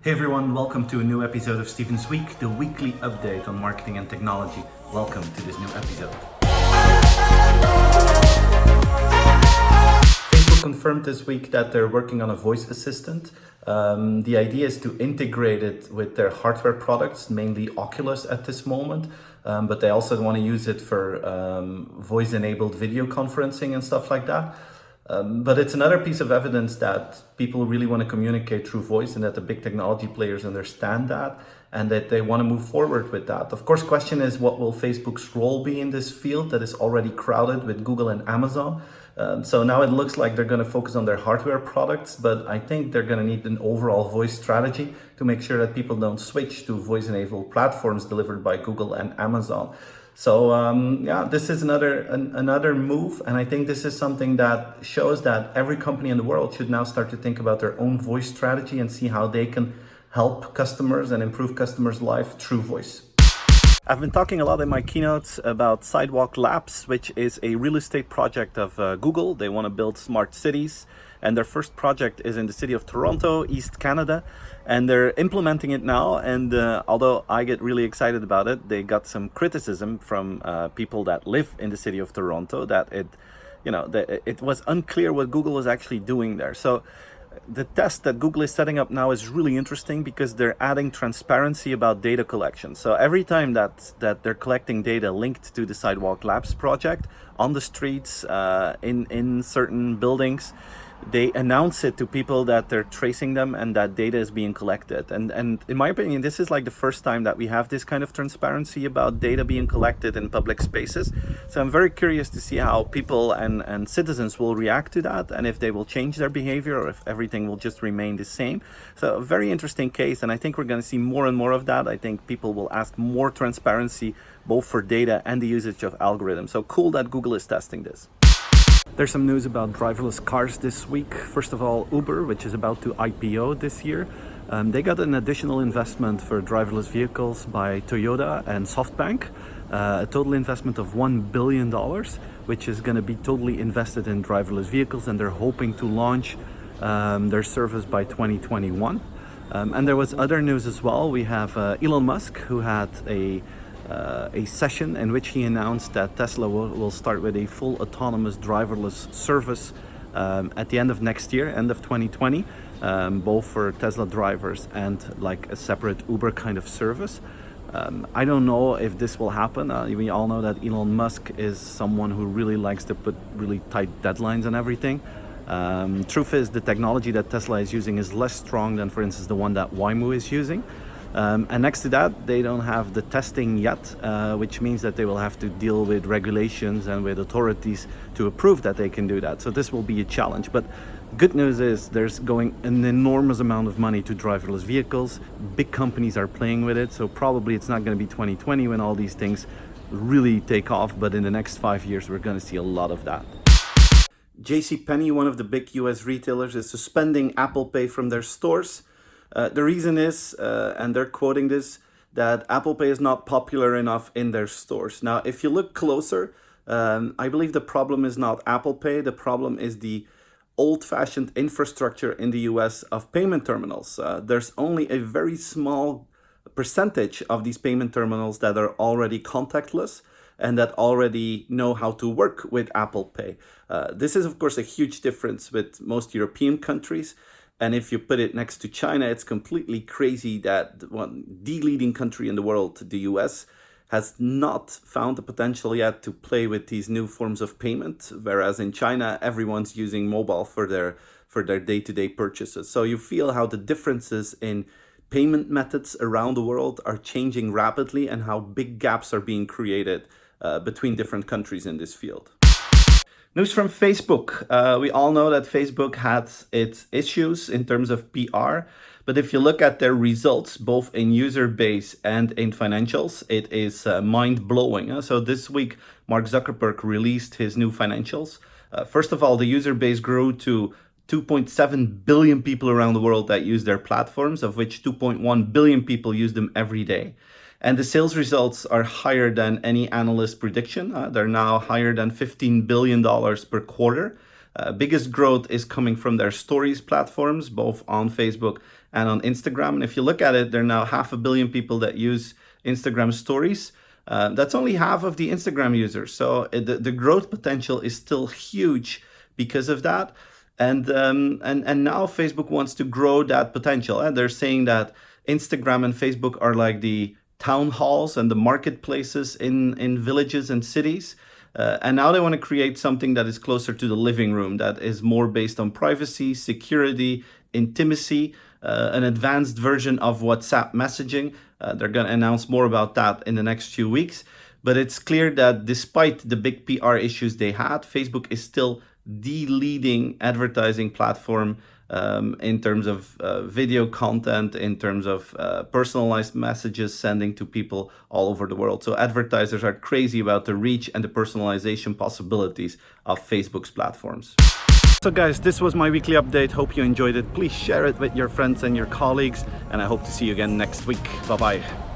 Hey everyone, welcome to a new episode of Steven's Week, the weekly update on marketing and technology. Welcome to this new episode. Facebook confirmed this week that they're working on a voice assistant. The idea is to integrate it with their hardware products, mainly Oculus at this moment, but they also want to use it for voice-enabled video conferencing and stuff like that. But it's another piece of evidence that people really want to communicate through voice and that the big technology players understand that and that they want to move forward with that. Of course, question is, what will Facebook's role be in this field that is already crowded with Google and Amazon? So now it looks like they're going to focus on their hardware products, but I think they're going to need an overall voice strategy to make sure that people don't switch to voice-enabled platforms delivered by Google and Amazon. So this is another move, and I think this is something that shows that every company in the world should now start to think about their own voice strategy and see how they can help customers and improve customers' life through voice. I've been talking a lot in my keynotes about Sidewalk Labs, which is a real estate project of Google. They want to build smart cities, and their first project is in the city of Toronto, East Canada, and they're implementing it now. And although I get really excited about it, they got some criticism from people that live in the city of Toronto that it was unclear what Google was actually doing there. So the test that Google is setting up now is really interesting because they're adding transparency about data collection. So every time that they're collecting data linked to the Sidewalk Labs project on the streets, in certain buildings, they announce it to people that they're tracing them and that data is being collected. And in my opinion, this is like the first time that we have this kind of transparency about data being collected in public spaces. So I'm very curious to see how people and citizens will react to that, and if they will change their behavior or if everything will just remain the same. So a very interesting case, and I think we're going to see more and more of that. I think people will ask more transparency both for data and the usage of algorithms. So cool that Google is testing this. There's some news about driverless cars this week. First of all, Uber, which is about to IPO this year. They got an additional investment for driverless vehicles by Toyota and SoftBank, a total investment of $1 billion, which is going to be totally invested in driverless vehicles, and they're hoping to launch their service by 2021. And there was other news as well. We have Elon Musk, who had a session in which he announced that Tesla will start with a full autonomous driverless service at the end of next year, end of 2020, both for Tesla drivers and like a separate Uber kind of service. I don't know if this will happen. We all know that Elon Musk is someone who really likes to put really tight deadlines on everything. Truth is, the technology that Tesla is using is less strong than, for instance, the one that Waymo is using. And next to that, they don't have the testing yet, which means that they will have to deal with regulations and with authorities to approve that they can do that. So this will be a challenge. But good news is there's going an enormous amount of money to driverless vehicles. Big companies are playing with it. So probably it's not going to be 2020 when all these things really take off. But in the next 5 years, we're going to see a lot of that. JCPenney, one of the big US retailers, is suspending Apple Pay from their stores. The reason is, and they're quoting this, that Apple Pay is not popular enough in their stores. Now, if you look closer, I believe the problem is not Apple Pay. The problem is the old-fashioned infrastructure in the US of payment terminals. There's only a very small percentage of these payment terminals that are already contactless and that already know how to work with Apple Pay. This is, of course, a huge difference with most European countries. And if you put it next to China, it's completely crazy that the leading country in the world, the US, has not found the potential yet to play with these new forms of payment, whereas in China, everyone's using mobile for their day-to-day purchases. So you feel how the differences in payment methods around the world are changing rapidly and how big gaps are being created between different countries in this field. News from Facebook. We all know that Facebook had its issues in terms of PR, but if you look at their results, both in user base and in financials, it is mind-blowing. So this week, Mark Zuckerberg released his new financials. First of all, the user base grew to 2.7 billion people around the world that use their platforms, of which 2.1 billion people use them every day. And the sales results are higher than any analyst prediction. They're now higher than $15 billion per quarter. Biggest growth is coming from their stories platforms, both on Facebook and on Instagram. And if you look at it, there are now 500 million people that use Instagram stories. That's only half of the Instagram users. So the growth potential is still huge because of that. And now Facebook wants to grow that potential. And they're saying that Instagram and Facebook are like the town halls and the marketplaces in villages and cities. And now they want to create something that is closer to the living room, that is more based on privacy, security, intimacy, an advanced version of WhatsApp messaging. They're going to announce more about that in the next few weeks. But it's clear that despite the big PR issues they had, Facebook is still the leading advertising platform in terms of video content, in terms of personalized messages sending to people all over the world. So advertisers are crazy about the reach and the personalization possibilities of Facebook's platforms. So guys, this was my weekly update. Hope you enjoyed it. Please share it with your friends and your colleagues, and I hope to see you again next week. Bye-bye.